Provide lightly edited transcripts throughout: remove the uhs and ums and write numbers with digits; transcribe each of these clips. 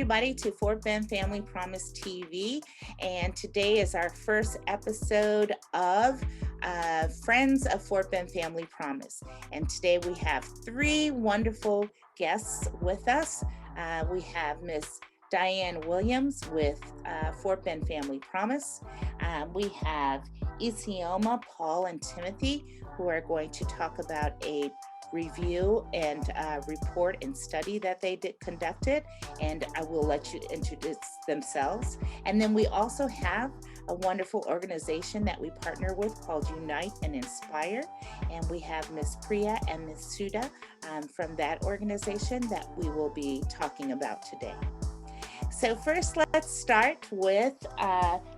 everybody to Fort Bend Family Promise TV. And today is our first episode of Friends of Fort Bend Family Promise. And today we have three wonderful guests with us. We have Miss Dianne Williams with Fort Bend Family Promise. We have Isioma, Paul, and Timothy, who are going to talk about a review and report and study that they conducted, and I will let you introduce themselves. And then we also have a wonderful organization that we partner with called Unite and Inspire, and we have Miss Priya and Miss Sudha from that organization that we will be talking about today. So first, let's start with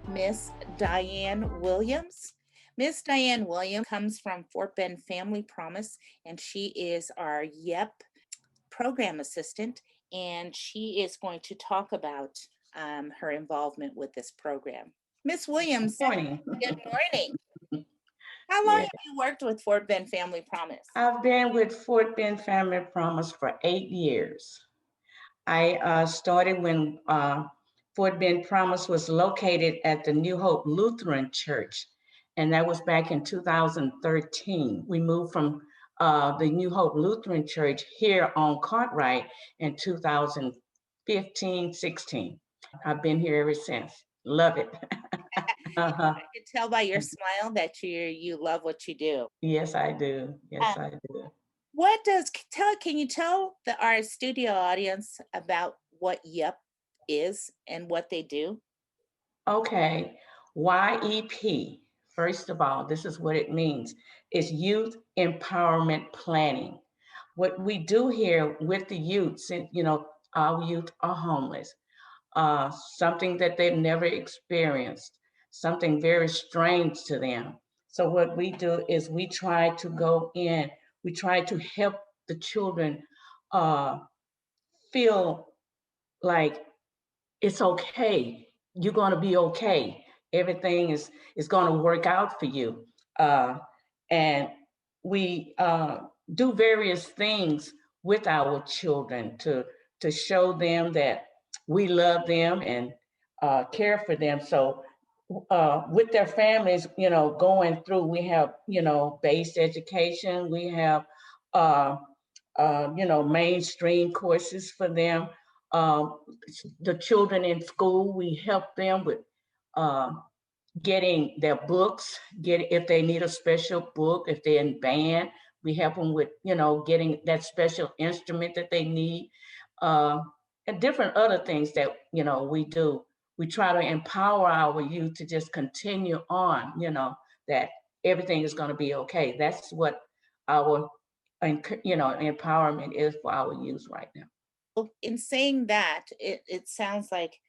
Miss Dianne Williams. Miss Dianne Williams comes from Fort Bend Family Promise, and she is our YEP program assistant, and she is going to talk about her involvement with this program. Miss Williams, good morning. Good morning. How long have you worked with Fort Bend Family Promise? I've been with Fort Bend Family Promise for 8 years. I started when Fort Bend Promise was located at the New Hope Lutheran Church, and that was back in 2013. We moved from the New Hope Lutheran Church here on Cartwright in 2015, 16. I've been here ever since. Love it. I can tell by your smile that you love what you do. Yes, I do. Yes, I do. Can you tell our studio audience about what YEP is and what they do? Okay, YEP. First of all, this is what it means. It's Youth Empowerment Planning. What we do here with the youth, since our youth are homeless, something that they've never experienced, something very strange to them. So what we do is we try to go in, we try to help the children feel like it's okay. You're going to be okay. Everything is going to work out for you. And we do various things with our children to show them that we love them and care for them. So with their families, going through, we have, base education, we have, mainstream courses for them. The children in school, we help them with getting their books, if they need a special book, if they're in band, we help them with, getting that special instrument that they need, and different other things that, we do. We try to empower our youth to just continue on, that everything is going to be okay. That's what our, empowerment is for our youth right now. In saying that, it sounds like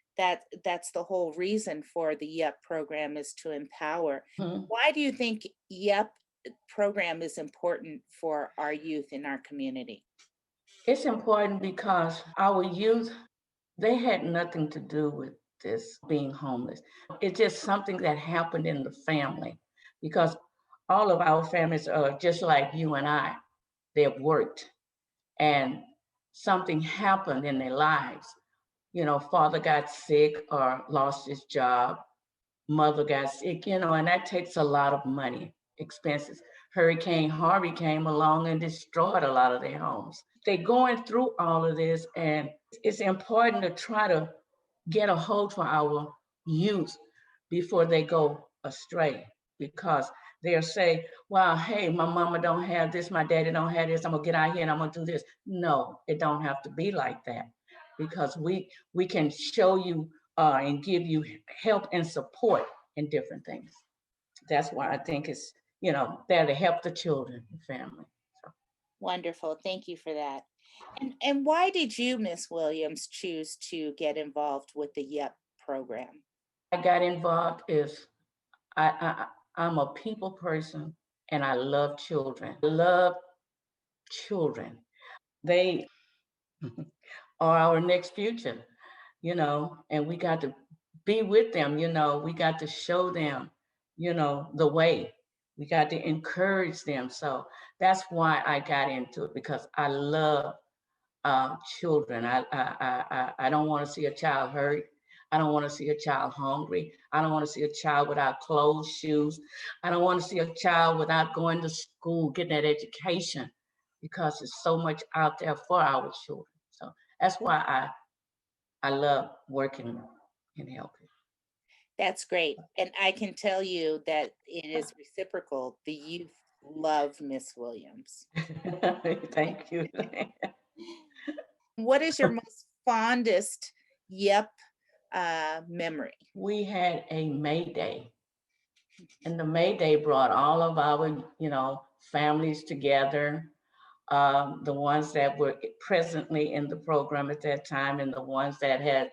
that's the whole reason for the YEP program is to empower. Mm-hmm. Why do you think YEP program is important for our youth in our community? It's important because our youth, they had nothing to do with this being homeless. It's just something that happened in the family, because all of our families are just like you and I. They've worked and something happened in their lives. Father got sick or lost his job, mother got sick, and that takes a lot of money, expenses. Hurricane Harvey came along and destroyed a lot of their homes. They're going through all of this, and it's important to try to get a hold for our youth before they go astray, because they'll say, well, hey, my mama don't have this, my daddy don't have this, I'm gonna get out here and I'm gonna do this. No, it don't have to be like that, because we can show you and give you help and support in different things. That's why I think it's, there to help the children and family. So. Wonderful, thank you for that. And why did you, Miss Williams, choose to get involved with the YEP program? I got involved is I'm a people person, and I love children. I love children. They are our next future, and we got to be with them, we got to show them, the way. We got to encourage them. So that's why I got into it, because I love children. I don't want to see a child hurt. I don't want to see a child hungry. I don't want to see a child without clothes, shoes. I don't want to see a child without going to school, getting that education, because there's so much out there for our children. So that's why I love working and helping. That's great. And I can tell you that it is reciprocal. The youth love Miss Williams. Thank you. What is your most fondest yep memory? We had a May Day, and the May Day brought all of our, families together. The ones that were presently in the program at that time, and the ones that had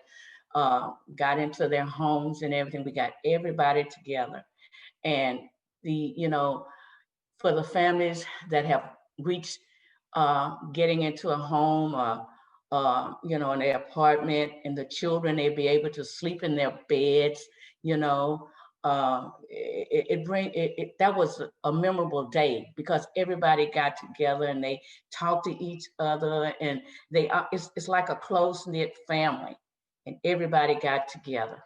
got into their homes and everything. We got everybody together, and the for the families that have reached getting into a home or in their apartment, and the children, they be able to sleep in their beds. That was a memorable day because everybody got together and they talked to each other, and it's like a close knit family, and everybody got together.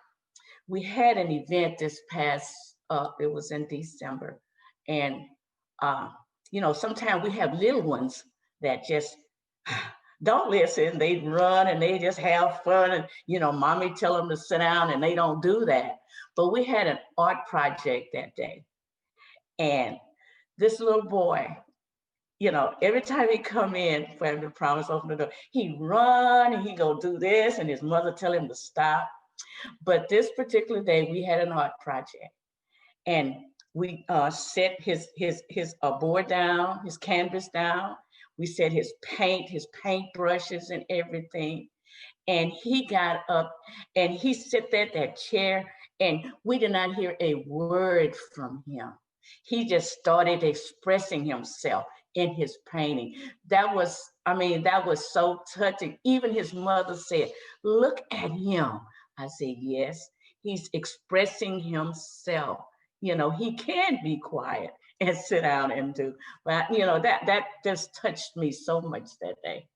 We had an event this past, it was in December, and uh, sometimes we have little ones that just don't listen. They run and they just have fun, and mommy tell them to sit down, and they don't do that. But we had an art project that day, and this little boy, every time he come in, Family Promise, open the door, he run and he go do this, and his mother tell him to stop. But this particular day, we had an art project, and we set his board down, his canvas down. We set his paint brushes, and everything. And he got up and he sat there at that chair, and we did not hear a word from him. He just started expressing himself in his painting. That was so touching. Even his mother said, "Look at him." I said, "Yes, he's expressing himself. He can be quiet and sit down and do." But that just touched me so much that day.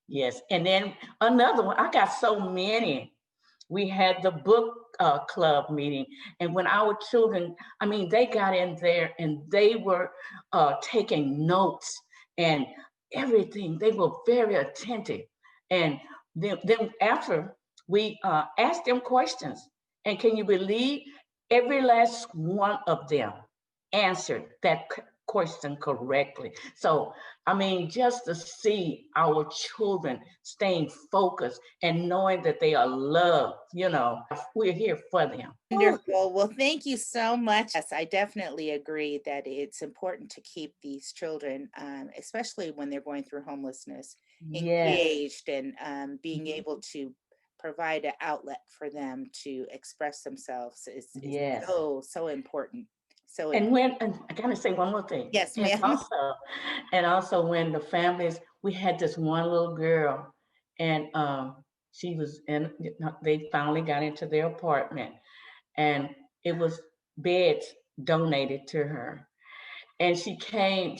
Yes. And then another one, I got so many. We had the book club meeting. And when our children, they got in there and they were taking notes and everything. They were very attentive. And then after, we asked them questions. And can you believe every last one of them answered that question correctly? So just to see our children staying focused and knowing that they are loved, we're here for them. Wonderful. Well, thank you so much. Yes, I definitely agree that it's important to keep these children, especially when they're going through homelessness, Yes. engaged and being able to provide an outlet for them to express themselves is Yes. so important. So And I gotta say one more thing. Yes, And ma'am. also when the families, we had this one little girl, and she was in. They finally got into their apartment, and it was beds donated to her. And she came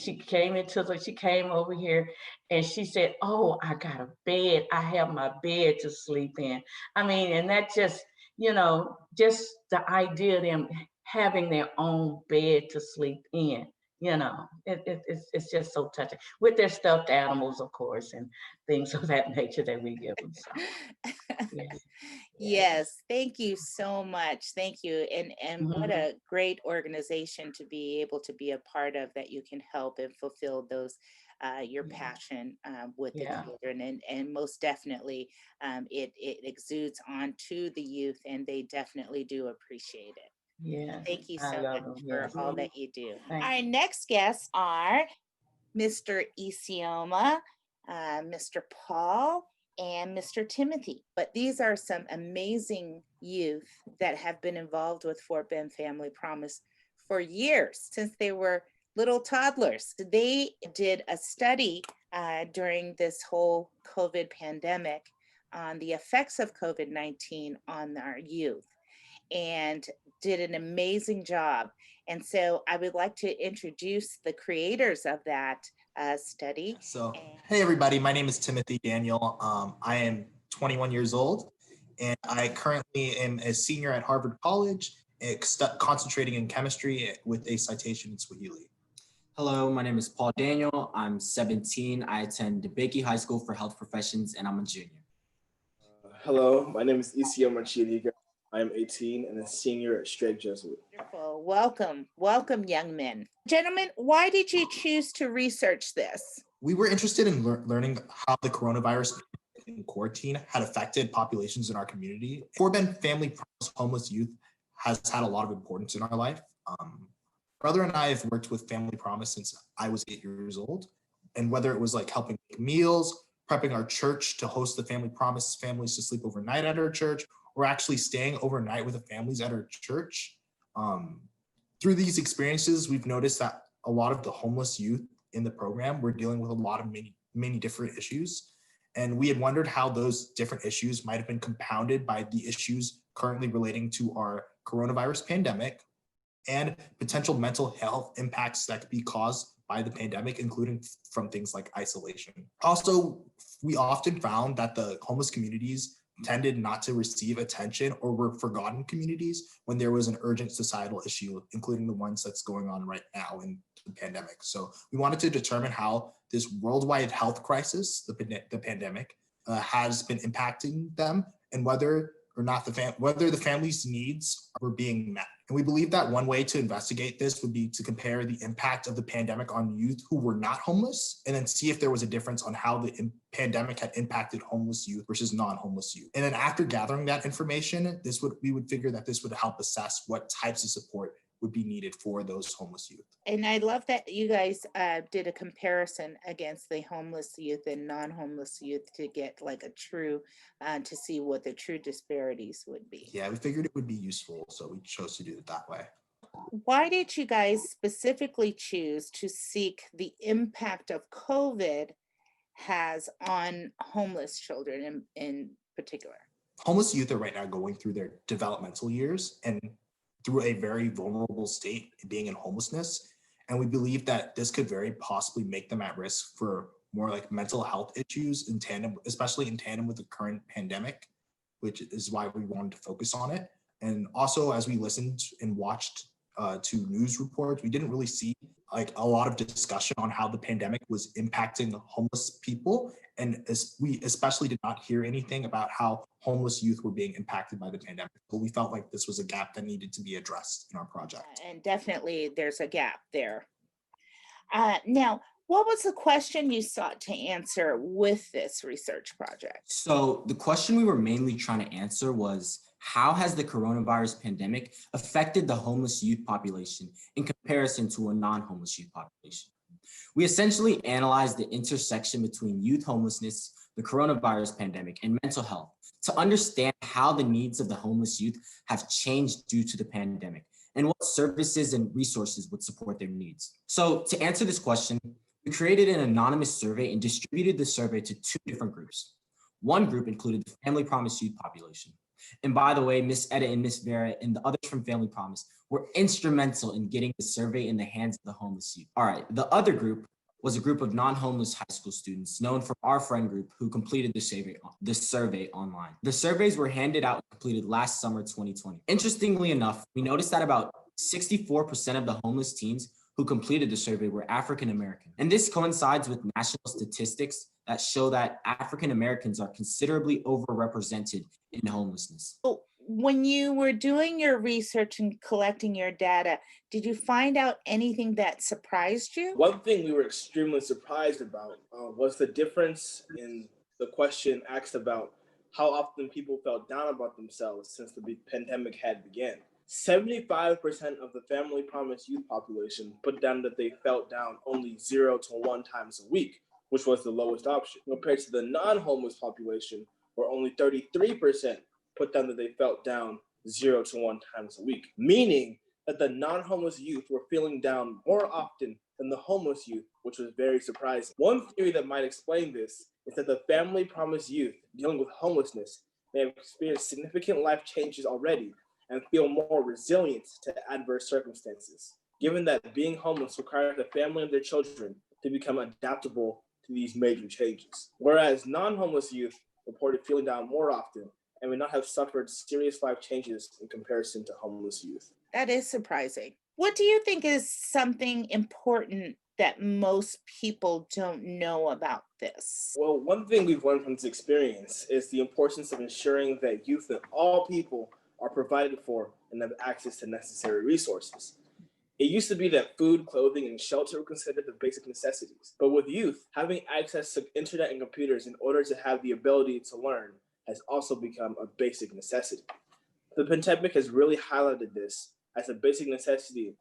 over here, and she said, "Oh, I got a bed. I have my bed to sleep in." And that just the idea of them having their own bed to sleep in, it's just so touching, with their stuffed animals, of course, and things of that nature that we give them. So, yes. Yes, thank you so much. Thank you. And what Mhm. a great organization to be able to be a part of, that you can help and fulfill those your Yeah. passion with the Yeah. children, and most definitely it exudes onto the youth, and they definitely do appreciate it. Yes. Thank you I so love much them. for Yes. all that you do. Thank Our you. next guests are Mr. Isioma, Mr. Paul, and Mr. Timothy. But these are some amazing youth that have been involved with Fort Bend Family Promise for years, since they were little toddlers. They did a study during this whole COVID pandemic on the effects of COVID-19 on our youth, and did an amazing job. And so I would like to introduce the creators of that study. Hey everybody, my name is Timothy Daniel. I am 21 years old, and I currently am a senior at Harvard College, concentrating in chemistry with a citation in Swahili. Hello, my name is Paul Daniel. I'm 17. I attend DeBakey High School for Health Professions, and I'm a junior. Hello, my name is Isioma Chiadika. I am 18 and a senior at Strake Jesuit. Wonderful. Welcome, young men. Gentlemen, why did you choose to research this? We were interested in learning how the coronavirus in quarantine had affected populations in our community. Fort Bend Family Promise homeless youth has had a lot of importance in our life. Brother and I have worked with Family Promise since I was 8 years old. And whether it was like helping make meals, prepping our church to host the Family Promise families to sleep overnight at our church, or actually staying overnight with the families at our church. Through these experiences, we've noticed that a lot of the homeless youth in the program were dealing with a lot of many different issues. And we had wondered how those different issues might have been compounded by the issues currently relating to our coronavirus pandemic and potential mental health impacts that could be caused by the pandemic, including from things like isolation. Also, we often found that the homeless communities tended not to receive attention or were forgotten communities when there was an urgent societal issue, including the ones that's going on right now in the pandemic. So we wanted to determine how this worldwide health crisis, the pandemic, has been impacting them, and whether or not whether the family's needs were being met. And we believe that one way to investigate this would be to compare the impact of the pandemic on youth who were not homeless, and then see if there was a difference on how the pandemic had impacted homeless youth versus non-homeless youth. And then after gathering that information, we would figure that this would help assess what types of support would be needed for those homeless youth. And I love that you guys did a comparison against the homeless youth and non-homeless youth to get like a true, to see what the true disparities would be. Yeah, we figured it would be useful, so we chose to do it that way. Why did you guys specifically choose to seek the impact of COVID has on homeless children in particular? Homeless youth are right now going through their developmental years and through a very vulnerable state, being in homelessness. And we believe that this could very possibly make them at risk for more like mental health issues in tandem, especially in tandem with the current pandemic, which is why we wanted to focus on it. And also, as we listened and watched to news reports, we didn't really see like a lot of discussion on how the pandemic was impacting homeless people. And we especially did not hear anything about how homeless youth were being impacted by the pandemic. But we felt like this was a gap that needed to be addressed in our project. And definitely there's a gap there. Now, what was the question you sought to answer with this research project? So the question we were mainly trying to answer was, how has the coronavirus pandemic affected the homeless youth population in comparison to a non-homeless youth population? We essentially analyzed the intersection between youth homelessness, the coronavirus pandemic, and mental health to understand how the needs of the homeless youth have changed due to the pandemic and what services and resources would support their needs. So to answer this question, we created an anonymous survey and distributed the survey to two different groups. One group included the Family Promise youth population. And by the way, Miss Etta and Miss Vera and the others from Family Promise were instrumental in getting the survey in the hands of the homeless youth. All right, the other group was a group of non-homeless high school students known from our friend group who completed the survey online. The surveys were handed out and completed last summer, 2020. Interestingly enough, we noticed that about 64% of the homeless teens who completed the survey were African American. And this coincides with national statistics that show that African Americans are considerably overrepresented in homelessness. So when you were doing your research and collecting your data, did you find out anything that surprised you? One thing we were extremely surprised about was the difference in the question asked about how often people felt down about themselves since the pandemic had begun. 75% of the Family Promise youth population put down that they felt down only 0 to 1 times a week, which was the lowest option, compared to the non-homeless population, where only 33% put down that they felt down 0 to 1 times a week, meaning that the non-homeless youth were feeling down more often than the homeless youth, which was very surprising. One theory that might explain this is that the Family Promise youth dealing with homelessness may have experienced significant life changes already and feel more resilient to adverse circumstances. Given that being homeless requires the family and their children to become adaptable to these major changes. Whereas non-homeless youth reported feeling down more often and may not have suffered serious life changes in comparison to homeless youth. That is surprising. What do you think is something important that most people don't know about this? Well, one thing we've learned from this experience is the importance of ensuring that youth and all people are provided for and have access to necessary resources. It used to be that food, clothing, and shelter were considered the basic necessities. But with youth, having access to internet and computers in order to have the ability to learn has also become a basic necessity. The pandemic has really highlighted this as a basic necessity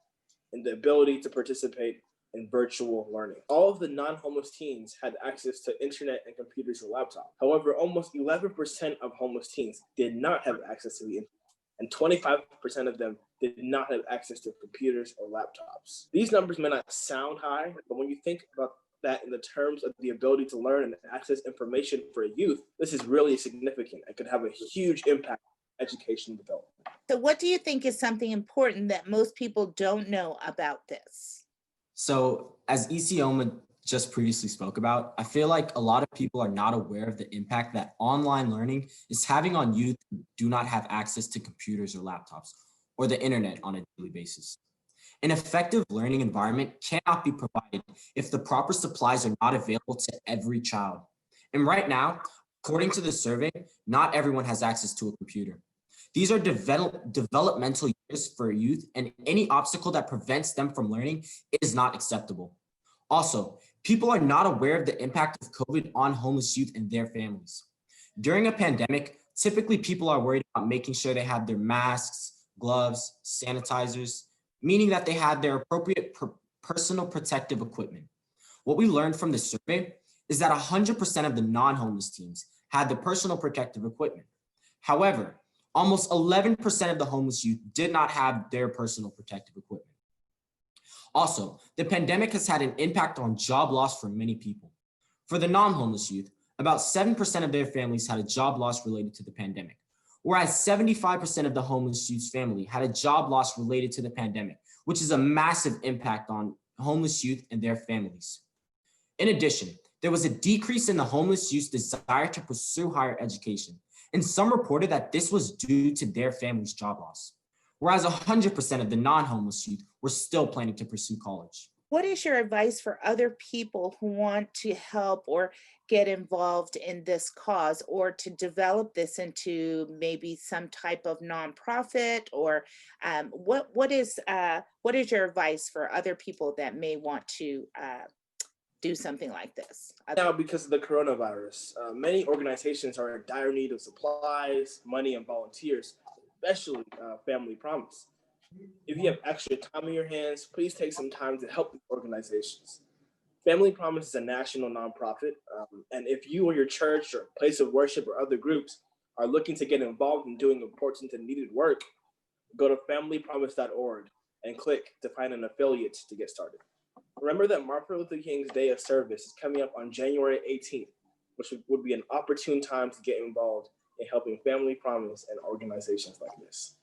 in the ability to participate in virtual learning. All of the non-homeless teens had access to internet and computers or laptops. However, almost 11% of homeless teens did not have access to the internet, and 25% of them did not have access to computers or laptops. These numbers may not sound high, but when you think about that in the terms of the ability to learn and access information for a youth, this is really significant and could have a huge impact on education development. So what do you think is something important that most people don't know about this? So as Isioma just previously spoke about, I feel like a lot of people are not aware of the impact that online learning is having on youth who do not have access to computers or laptops or the internet on a daily basis. An effective learning environment cannot be provided if the proper supplies are not available to every child. And right now, according to the survey, not everyone has access to a computer. These are developmental years for youth, and any obstacle that prevents them from learning is not acceptable. Also, people are not aware of the impact of COVID on homeless youth and their families. During a pandemic, typically people are worried about making sure they have their masks, gloves, sanitizers, meaning that they have their appropriate personal protective equipment. What we learned from the survey is that 100% of the non-homeless teens had the personal protective equipment. However, almost 11% of the homeless youth did not have their personal protective equipment. Also, the pandemic has had an impact on job loss for many people. For the non-homeless youth, about 7% of their families had a job loss related to the pandemic, whereas 75% of the homeless youth's family had a job loss related to the pandemic, which is a massive impact on homeless youth and their families. In addition, there was a decrease in the homeless youth's desire to pursue higher education, and some reported that this was due to their family's job loss, whereas 100% of the non-homeless youth were still planning to pursue college. What is your advice for other people who want to help or get involved in this cause, or to develop this into maybe some type of nonprofit? Or what is your advice for other people that may want to do something like this? Now, because of the coronavirus, many organizations are in dire need of supplies, money, and volunteers, especially Family Promise. If you have extra time in your hands, please take some time to help these organizations. Family Promise is a national nonprofit, and if you or your church or place of worship or other groups are looking to get involved in doing important and needed work, go to familypromise.org and click to find an affiliate to get started. Remember that Martin Luther King's Day of Service is coming up on January 18th, which would be an opportune time to get involved in helping Family Promise and organizations like this.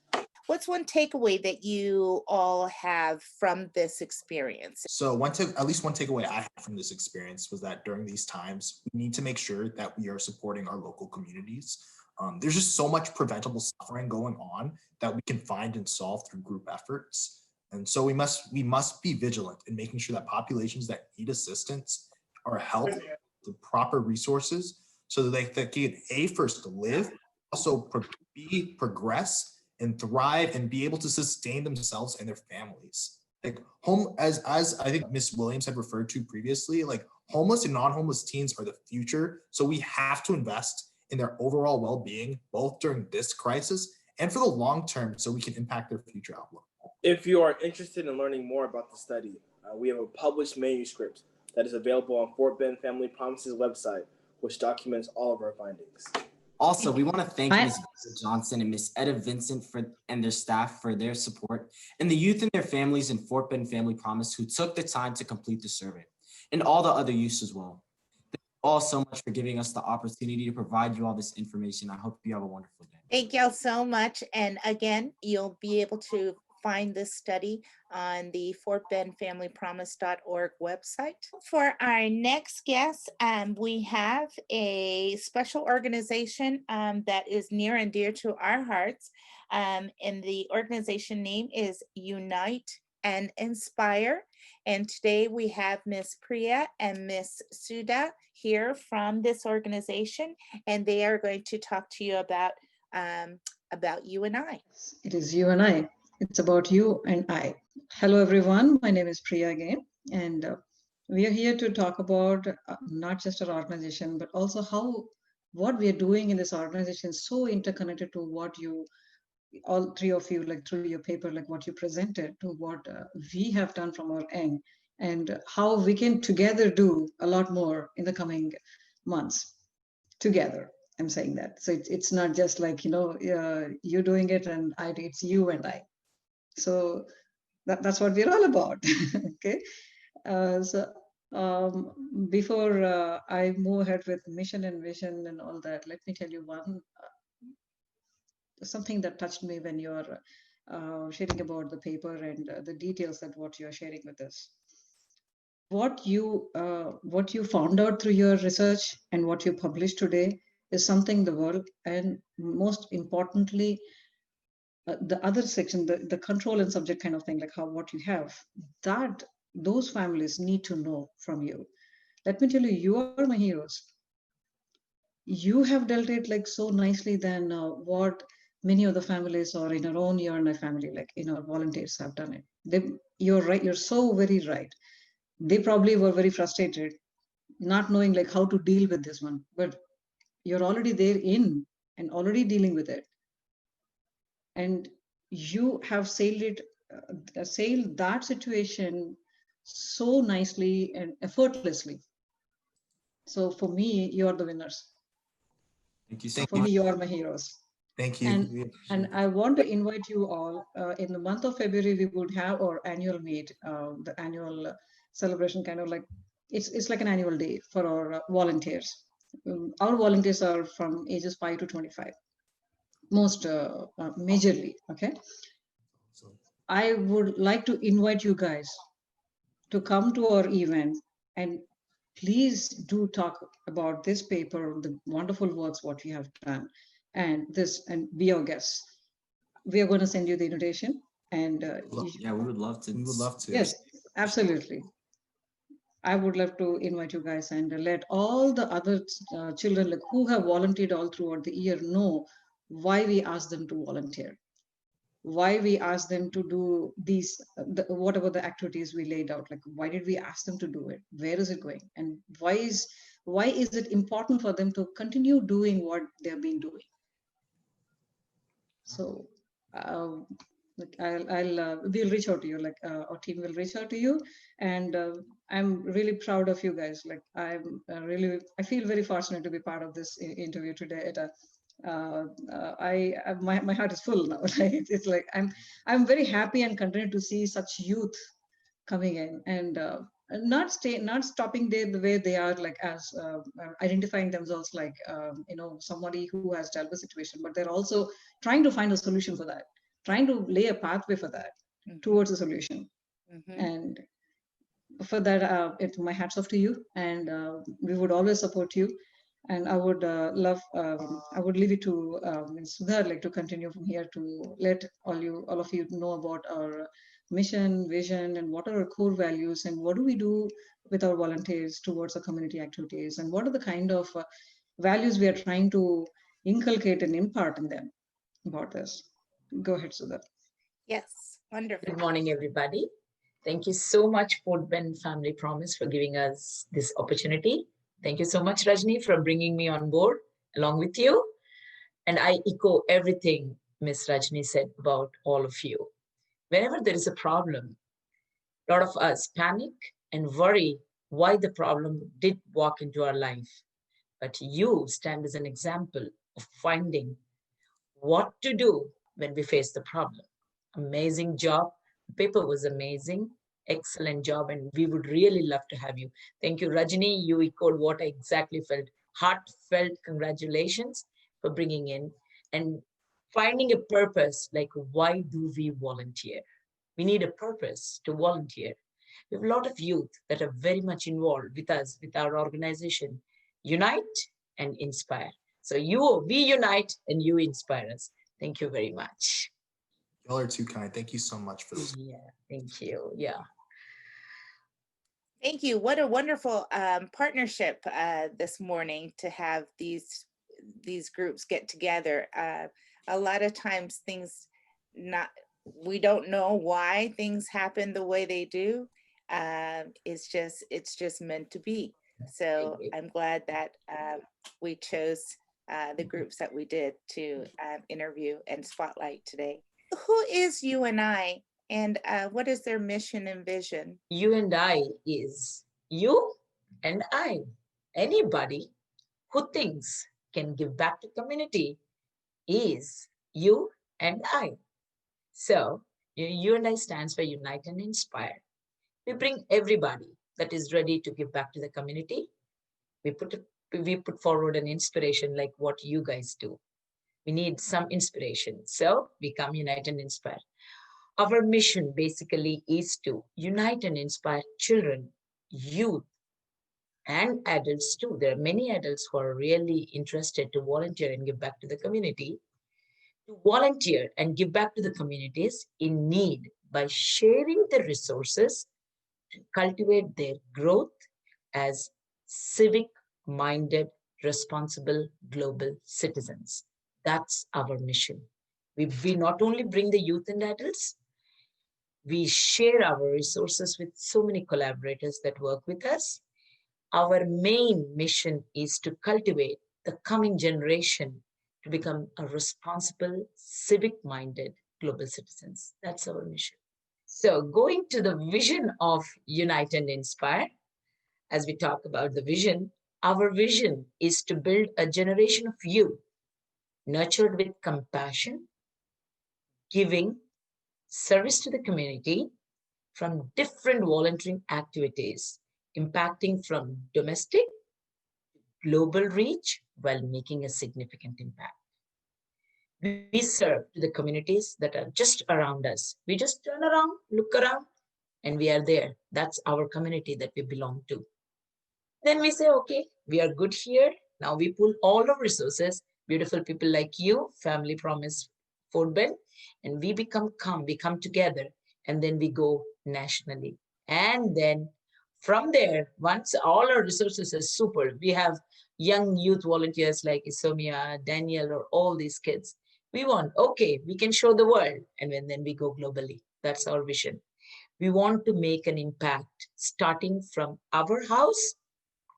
What's one takeaway that you all have from this experience? So at least one takeaway I had from this experience was that during these times, we need to make sure that we are supporting our local communities. There's just so much preventable suffering going on that we can find and solve through group efforts. And so we must be vigilant in making sure that populations that need assistance are helped with the proper resources so that they can first live, also progress and thrive and be able to sustain themselves and their families. Like as I think Ms. Williams had referred to previously, like homeless and non-homeless teens are the future. So we have to invest in their overall well-being, both during this crisis and for the long term, so we can impact their future outlook. If you are interested in learning more about the study, we have a published manuscript that is available on Fort Bend Family Promise's website, which documents all of our findings. Also, we want to thank Ms. Johnson and Ms. Etta Vincent and their staff for their support, and the youth and their families in Fort Bend Family Promise who took the time to complete the survey, and all the other youth as well. Thank you all so much for giving us the opportunity to provide you all this information. I hope you have a wonderful day. Thank y'all so much. And again, you'll be able to find this study on the fortbendfamilypromise.org website. For our next guest, we have a special organization that is near and dear to our hearts. And the organization name is Unite and Inspire. And today we have Miss Priya and Miss Sudha here from this organization, and they are going to talk to you about you and I. It is you and I. It's about you and I. Hello, everyone. My name is Priya again, and we are here to talk about not just our organization, but also how what we are doing in this organization is so interconnected to what you, all three of you, like through your paper, like what you presented, to what we have done from our end, and how we can together do a lot more in the coming months together. I'm saying that. So it's not just like, you're doing it and it's you and I. So that's what we're all about. Okay. Before I move ahead with mission and vision and all that, let me tell you something that touched me when you're sharing about the paper and the details that what you're sharing with us. What you found out through your research and what you published today is something the world, and most importantly, the other section, the control and subject kind of thing, like what you have, that those families need to know from you. Let me tell you, you are my heroes. You have dealt it like so nicely than what many of the families or in our own year and a family, like our volunteers have done it. You're right. You're so very right. They probably were very frustrated, not knowing like how to deal with this one, but you're already there in and already dealing with it. And you have sailed that situation so nicely and effortlessly. So for me, you are the winners. Thank you so much. For me, you are my heroes. Thank you. And I want to invite you all. In the month of February, we would have our annual meet, the annual celebration, kind of like it's like an annual day for our volunteers. Our volunteers are from ages 5 to 25, most majorly. Okay. I would like to invite you guys to come to our event, and please do talk about this paper, the wonderful works what we have done, and be our guests. We are going to send you the invitation, and yeah, we would love to. We would love to. Yes, absolutely. I would love to invite you guys and let all the other children like who have volunteered all throughout the year know why we ask them to volunteer, why we ask them to do these, whatever the activities we laid out. Like, why did we ask them to do it? Where is it going? And why is it important for them to continue doing what they've been doing? So we'll reach out to you, like our team will reach out to you, and I'm really proud of you guys. Like I feel very fortunate to be part of this interview today. My heart is full now. Right? It's like I'm very happy and content to see such youth coming in and not stopping there the way they are, like as identifying themselves like somebody who has dealt with situation, but they're also trying to find a solution for that, trying to lay a pathway for that towards a solution. And for that, my hats off to you, and we would always support you. And I would I would leave it to Sudha, like to continue from here to let all of you know about our mission, vision, and what are our core values, and what do we do with our volunteers towards our community activities, and what are the kind of values we are trying to inculcate and impart in them about this. Go ahead, Sudha. Yes, wonderful. Good morning, everybody. Thank you so much, Fort Bend Family Promise, for giving us this opportunity. Thank you so much, Rajni, for bringing me on board along with you. And I echo everything Ms. Rajni said about all of you. Whenever there is a problem, a lot of us panic and worry why the problem did walk into our life. But you stand as an example of finding what to do when we face the problem. Amazing job. The paper was amazing. Excellent job. And we would really love to have you. Thank you, Rajni. You echoed what I exactly felt. Heartfelt congratulations for bringing in and finding a purpose, like why do we volunteer? We need a purpose to volunteer. We have a lot of youth that are very much involved with us, with our organization. Unite and inspire. So we unite and you inspire us. Thank you very much. Y'all are too kind. Thank you so much for this. Yeah, thank you. Yeah. Thank you. What a wonderful partnership this morning to have these groups get together. A lot of times we don't know why things happen the way they do. It's just meant to be. So I'm glad that we chose the groups that we did to interview and spotlight today. Who is You and I, and what is their mission and vision? You and I is you and I. Anybody who thinks can give back to community is you and I. So you and I stands for Unite and Inspire. We bring everybody that is ready to give back to the community. We put forward an inspiration like what you guys do. We need some inspiration. So we come Unite and Inspire. Our mission basically is to unite and inspire children, youth, and adults too. There are many adults who are really interested to volunteer and give back to the community. To volunteer and give back to the communities in need by sharing the resources to cultivate their growth as civic-minded, responsible global citizens. That's our mission. We not only bring the youth and adults, we share our resources with so many collaborators that work with us. Our main mission is to cultivate the coming generation to become a responsible, civic-minded global citizens. That's our mission. So going to the vision of Unite and Inspire, as we talk about the vision, our vision is to build a generation of youth nurtured with compassion, giving, service to the community from different volunteering activities, impacting from domestic to global reach while making a significant impact. We serve to the communities that are just around us. We just turn around, look around, and we are there. That's our community that we belong to. Then we say, okay, we are good here. Now we pull all our resources, beautiful people like you, Family Promise Fort Bend, and we come together, and then we go nationally. And then from there, once all our resources are super, we have young youth volunteers like Isioma, Danielle, or all these kids. We want, okay, we can show the world, and then we go globally. That's our vision. We want to make an impact starting from our house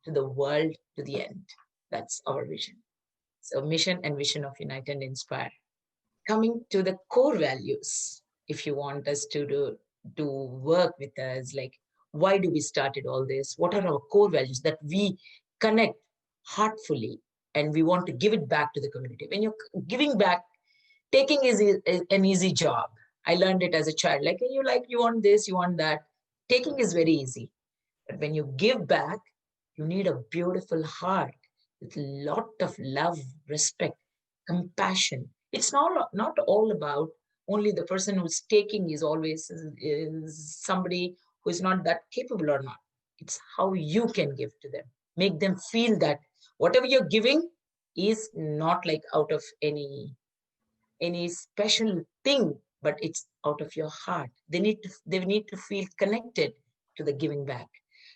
to the world, to the end. That's our vision. So mission and vision of Unite and Inspire. Coming to the core values, if you want us to work with us, like why do we started all this? What are our core values that we connect heartfully and we want to give it back to the community? When you're giving back, taking is an easy job. I learned it as a child. You want this, you want that. Taking is very easy. But when you give back, you need a beautiful heart with a lot of love, respect, compassion. It's not all about only the person who's taking is always is somebody who is not that capable or not. It's how you can give to them. Make them feel that whatever you're giving is not like out of any special thing, but it's out of your heart. They need to feel connected to the giving back.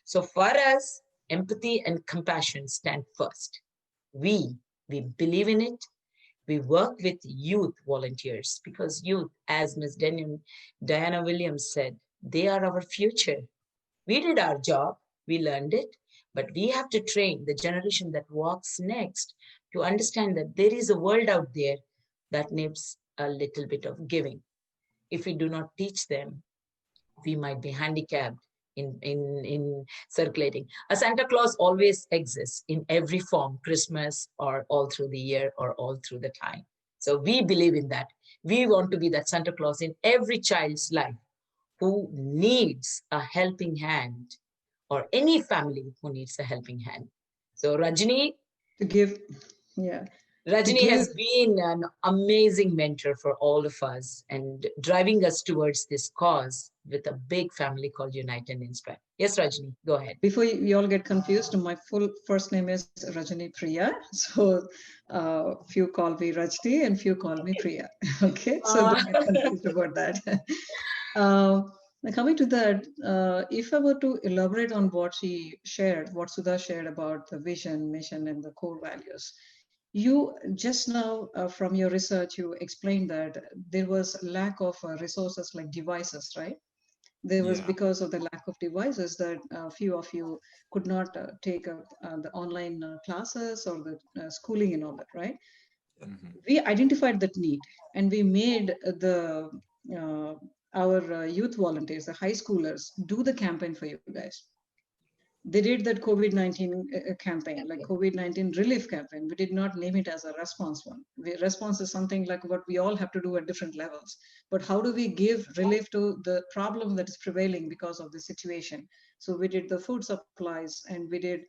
So for us, empathy and compassion stand first. We believe in it. We work with youth volunteers because youth, as Ms. Diana Williams said, they are our future. We did our job, we learned it, but we have to train the generation that walks next to understand that there is a world out there that needs a little bit of giving. If we do not teach them, we might be handicapped in circulating. A Santa Claus always exists in every form, Christmas or all through the year or all through the time. So we believe in that. We want to be that Santa Claus in every child's life who needs a helping hand, or any family who needs a helping hand. So Rajani, To give, yeah. Rajani has been an amazing mentor for all of us and driving us towards this cause with a big family called Unite and Inspire. Yes, Rajani, go ahead. Before you all get confused, my full first name is Rajanipriya. So few call me Rajni and few call me Priya. Okay, so don't get confused about that. Now coming to that, if I were to elaborate on what she shared, what Sudha shared about the vision, mission, and the core values, you just now from your research, you explained that there was lack of resources like devices, right? There was because of the lack of devices that few of you could not take up the online classes or the schooling and all that, right? We identified that need and we made uh, our youth volunteers, the high schoolers, do the campaign for you guys. They did that COVID-19 campaign, like COVID-19 relief campaign. We did not name it as a response one. Response is something like what we all have to do at different levels. But how do we give relief to the problem that is prevailing because of the situation? So we did the food supplies and we did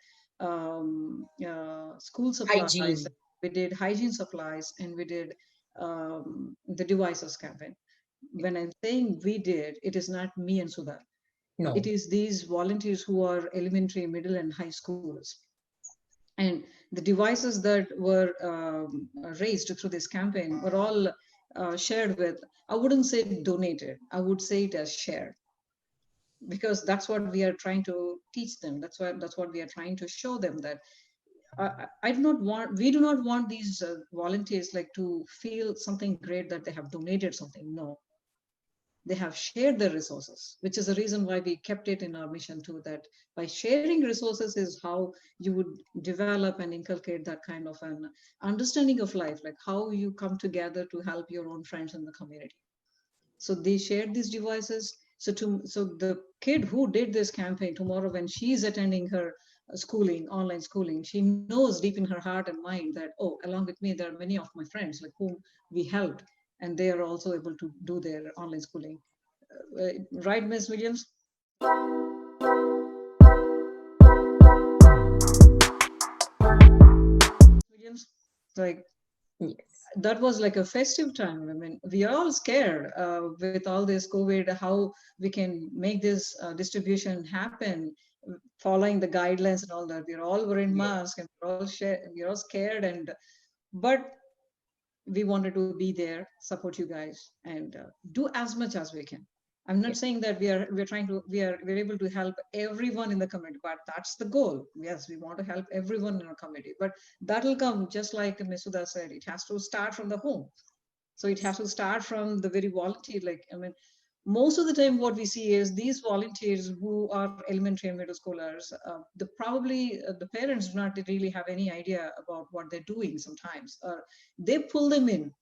school supplies. Hygiene. We did hygiene supplies and we did the devices campaign. When I'm saying we did, it is not me and Sudha. No. It is these volunteers who are elementary, middle, and high schools. And the devices that were raised through this campaign were all shared with, I wouldn't say donated, I would say it as shared. Because that's what we are trying to teach them. That's what we are trying to show them, that we do not want these volunteers like to feel something great that they have donated something. No, they have shared their resources, which is the reason why we kept it in our mission too, that by sharing resources is how you would develop and inculcate that kind of an understanding of life, like how you come together to help your own friends in the community. So they shared these devices. So the kid who did this campaign, tomorrow when she's attending her schooling, online schooling, she knows deep in her heart and mind that, oh, along with me, there are many of my friends like whom we helped, and they are also able to do their online schooling. Right, Ms. Williams? Williams, like, yes, that was like a festive time. I mean, we are all scared with all this COVID, how we can make this distribution happen, following the guidelines and all that. We're all wearing masks and we're all scared, but we wanted to be there, support you guys, and do as much as we can. I'm not saying that we're able to help everyone in the community, but that's the goal. Yes, we want to help everyone in our community, but that'll come, just like Ms. Sudha said, it has to start from the home. So it has to start from the very volunteer. Like, I mean, most of the time what we see is these volunteers who are elementary and middle schoolers, the parents do not really have any idea about what they're doing sometimes. They pull them in,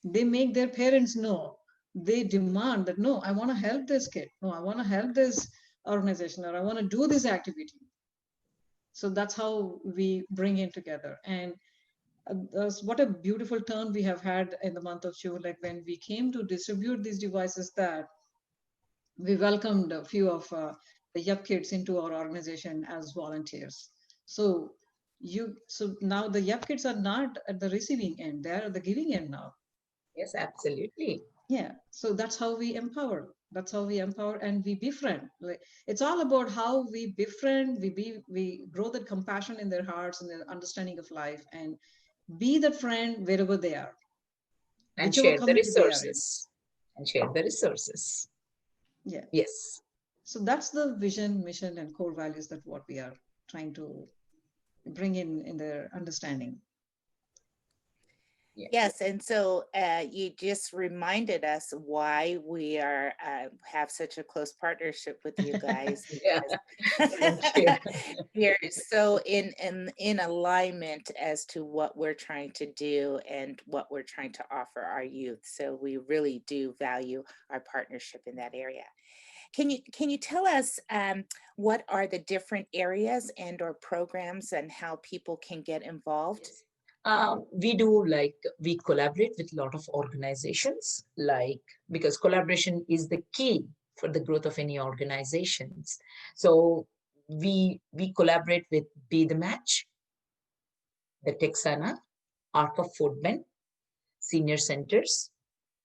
they make their parents know, they demand that, no, I want to help this kid, no, I want to help this organization, or I want to do this activity. So that's how we bring in together. And what a beautiful turn we have had in the month of June, like when we came to distribute these devices, that we welcomed a few of the YUP kids into our organization as volunteers. So now the YUP kids are not at the receiving end, they're at the giving end now. Yes, absolutely. Yeah, so that's how we empower. That's how we empower and we befriend. Like, it's all about how we befriend, we grow that compassion in their hearts and their understanding of life, and be that friend wherever they are. And share the resources. And share the resources. Yeah. Yes. So that's the vision, mission, and core values that what we are trying to bring in their understanding. Yes, and so you just reminded us why we are have such a close partnership with you guys. You're so in alignment as to what we're trying to do and what we're trying to offer our youth. So we really do value our partnership in that area. Can you tell us what are the different areas and or programs and how people can get involved? Yes. We collaborate with a lot of organizations, because collaboration is the key for the growth of any organizations. So we collaborate with Be the Match, the Texana, Arc of Food Men, senior centers,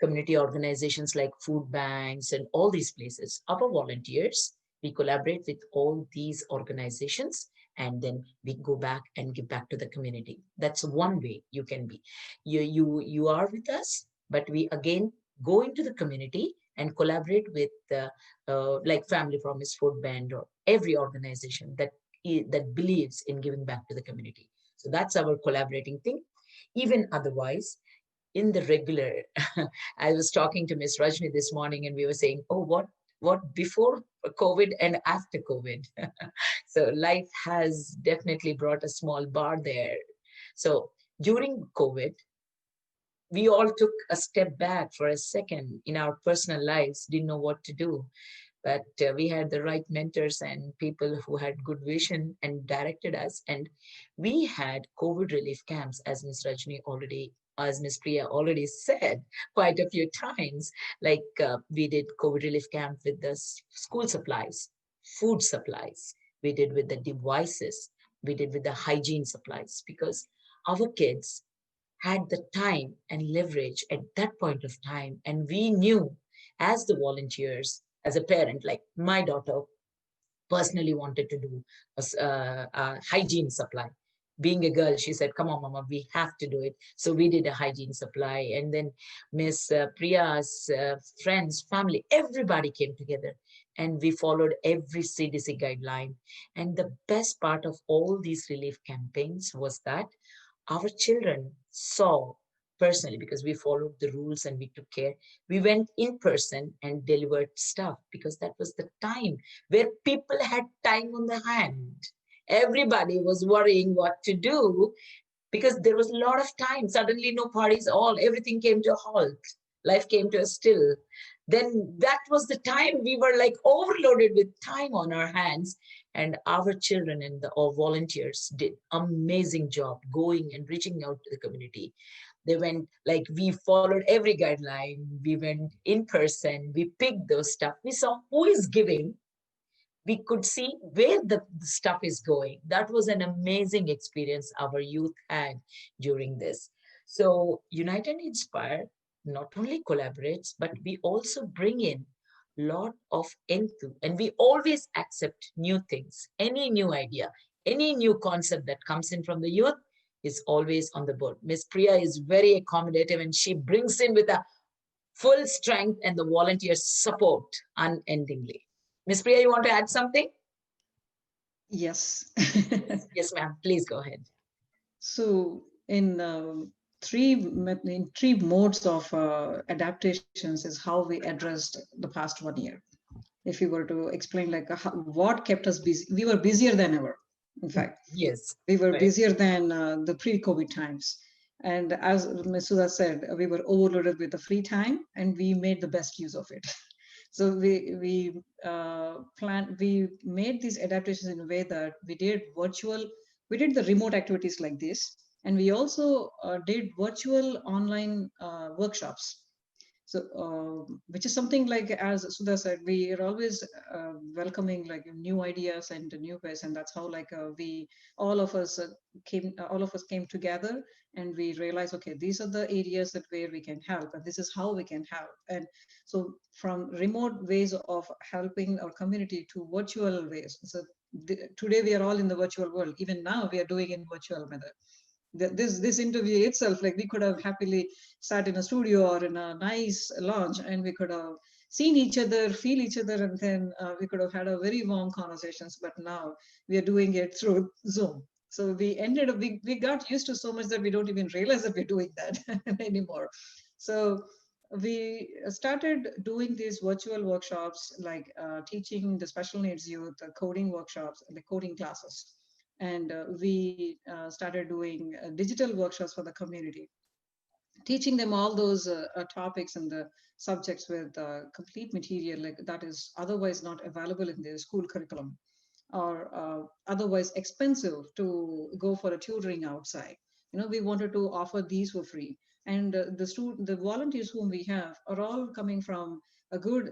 community organizations like food banks, and all these places. Our volunteers, we collaborate with all these organizations, and then we go back and give back to the community. That's one way you can be. You are with us, but we again go into the community and collaborate with like Family Promise Food Band or every organization that believes in giving back to the community. So that's our collaborating thing. Even otherwise, in the regular, I was talking to Miss Rajni this morning and we were saying, oh, what before COVID and after COVID. So life has definitely brought a small bar there. So during COVID, we all took a step back for a second in our personal lives, didn't know what to do. But we had the right mentors and people who had good vision and directed us. And we had COVID relief camps, as Miss Priya already said quite a few times. Like we did COVID relief camp with the school supplies, food supplies. We did with the devices. We did with the hygiene supplies, because our kids had the time and leverage at that point of time. And we knew, as the volunteers, as a parent, like my daughter personally wanted to do a hygiene supply. Being a girl, she said, come on, mama, we have to do it. So we did a hygiene supply. And then Miss Priya's friends, family, everybody came together and we followed every CDC guideline. And the best part of all these relief campaigns was that our children saw personally, because we followed the rules and we took care. We went in person and delivered stuff, because that was the time where people had time on the hand. Everybody was worrying what to do, because there was a lot of time. Suddenly no parties, everything came to a halt. Life came to a still. Then that was the time we were like overloaded with time on our hands. And our children and our volunteers did amazing job going and reaching out to the community. They went, like, we followed every guideline. We went in person. We picked those stuff. We saw who is giving. We could see where the stuff is going. That was an amazing experience our youth had during this. So Unite and Inspire not only collaborates, but we also bring in lot of enthusiasm, and we always accept new things. Any new idea, any new concept that comes in from the youth is always on the board. Miss Priya is very accommodative and she brings in with a full strength, and the volunteers support unendingly. Miss Priya, you want to add something? Yes. Yes, ma'am. Please go ahead. So in three modes of adaptations is how we addressed the past 1 year. If you were to explain like what kept us busy, we were busier than ever. In fact, yes, we were busier than the pre-COVID times. And as Ms. Sudha said, we were overloaded with the free time, and we made the best use of it. So we made these adaptations in a way that we did the remote activities like this, and we also did virtual online workshops. So, which is something like, as Sudha said, we are always welcoming like new ideas and new ways, and that's how like all of us came together, and we realized, okay, these are the areas that where we can help, and this is how we can help. And so, from remote ways of helping our community to virtual ways. So today we are all in the virtual world. Even now, we are doing in virtual method. This interview itself, like we could have happily sat in a studio or in a nice lounge, and we could have seen each other, feel each other, and then we could have had a very warm conversations. But now we are doing it through Zoom. So we ended up, we got used to so much that we don't even realize that we're doing that anymore. So we started doing these virtual workshops, like teaching the special needs youth, coding workshops, and the coding classes. And we started doing digital workshops for the community, teaching them all those topics and the subjects with complete material like that is otherwise not available in the school curriculum, or otherwise expensive to go for a tutoring outside. We wanted to offer these for free. And the volunteers whom we have are all coming from a good,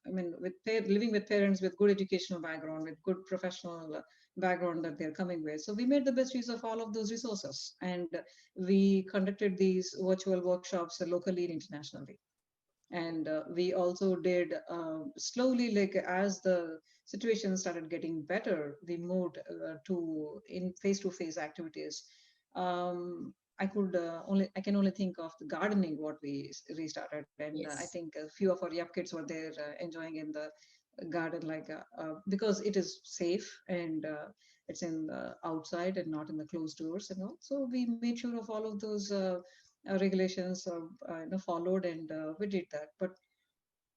living with parents with good educational background, with good professional background that they're coming with. So we made the best use of all of those resources, and we conducted these virtual workshops locally and internationally. And we also did slowly, like as the situation started getting better, we moved to in face-to-face activities. I can only think of the gardening what we restarted, and I Yes. think a few of our young kids were there enjoying in the garden, like because it is safe, and it's in the outside and not in the closed doors and all. So we made sure of all of those regulations followed, and we did that. But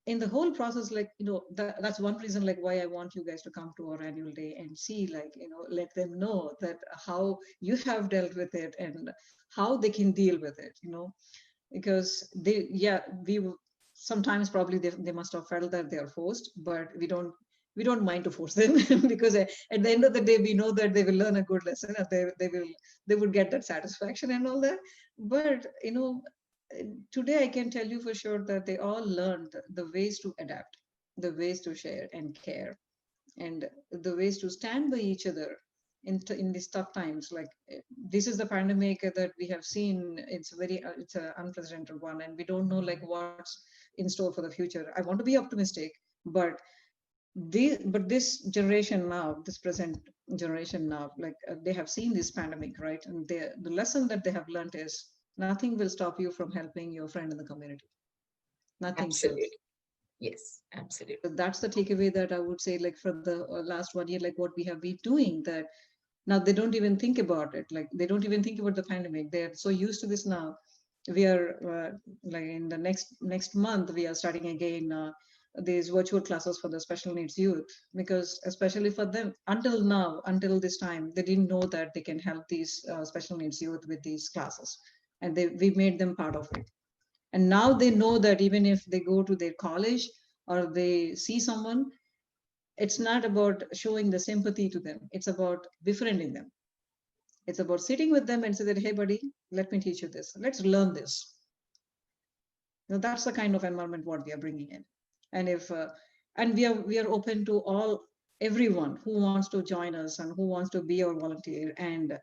in the whole process, like that's one reason like why I want you guys to come to our annual day and see, like let them know that how you have dealt with it and how they can deal with it, because sometimes probably they must have felt that they are forced, but we don't mind to force them because at the end of the day we know that they will learn a good lesson, and they would get that satisfaction and all that. But today I can tell you for sure that they all learned the ways to adapt, the ways to share and care, and the ways to stand by each other in these tough times. Like this is the pandemic that we have seen. It's an unprecedented one, and we don't know like what's in store for the future. I want to be optimistic, but this generation now, this present generation now, like they have seen this pandemic, right? And the lesson that they have learned is nothing will stop you from helping your friend in the community. Nothing should. Absolutely. Yes, absolutely. So that's the takeaway that I would say, like for the last 1 year, like what we have been doing, that now they don't even think about it. Like they don't even think about the pandemic. They're so used to this now. We are like in the next month, we are starting again these virtual classes for the special needs youth, because especially for them, until this time, they didn't know that they can help these special needs youth with these classes, and we made them part of it. And now they know that even if they go to their college or they see someone, it's not about showing the sympathy to them. It's about befriending them. It's about sitting with them and say that, hey, buddy, let me teach you this. Let's learn this. That's the kind of environment what we are bringing in. And and we are open to everyone who wants to join us and who wants to be our volunteer and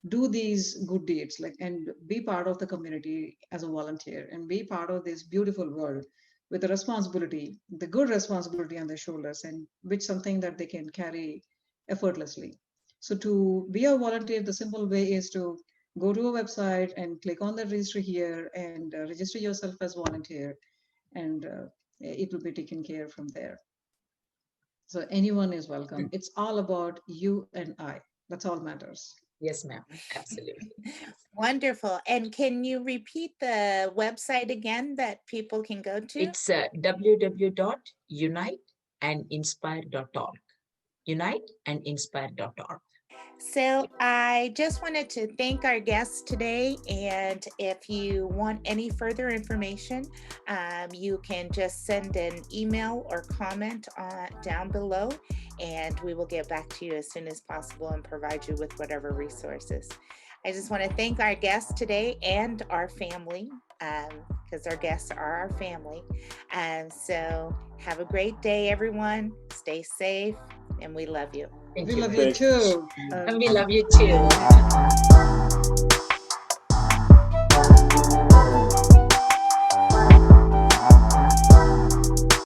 do these good deeds, like, and be part of the community as a volunteer and be part of this beautiful world with the responsibility, the good responsibility on their shoulders, and which something that they can carry effortlessly. So to be a volunteer, the simple way is to go to a website and click on the register here and register yourself as volunteer, and it will be taken care from there. So anyone is welcome. It's all about you and I. That's all matters. Yes, ma'am. Absolutely. Wonderful. And can you repeat the website again that people can go to? It's www.uniteandinspire.org. Uniteandinspire.org. So I just wanted to thank our guests today. And if you want any further information, you can just send an email or comment down below, and we will get back to you as soon as possible and provide you with whatever resources. I just want to thank our guests today and our family, because our guests are our family. So have a great day, everyone. Stay safe, and we love you. Thank We you. love you too. And we love you too.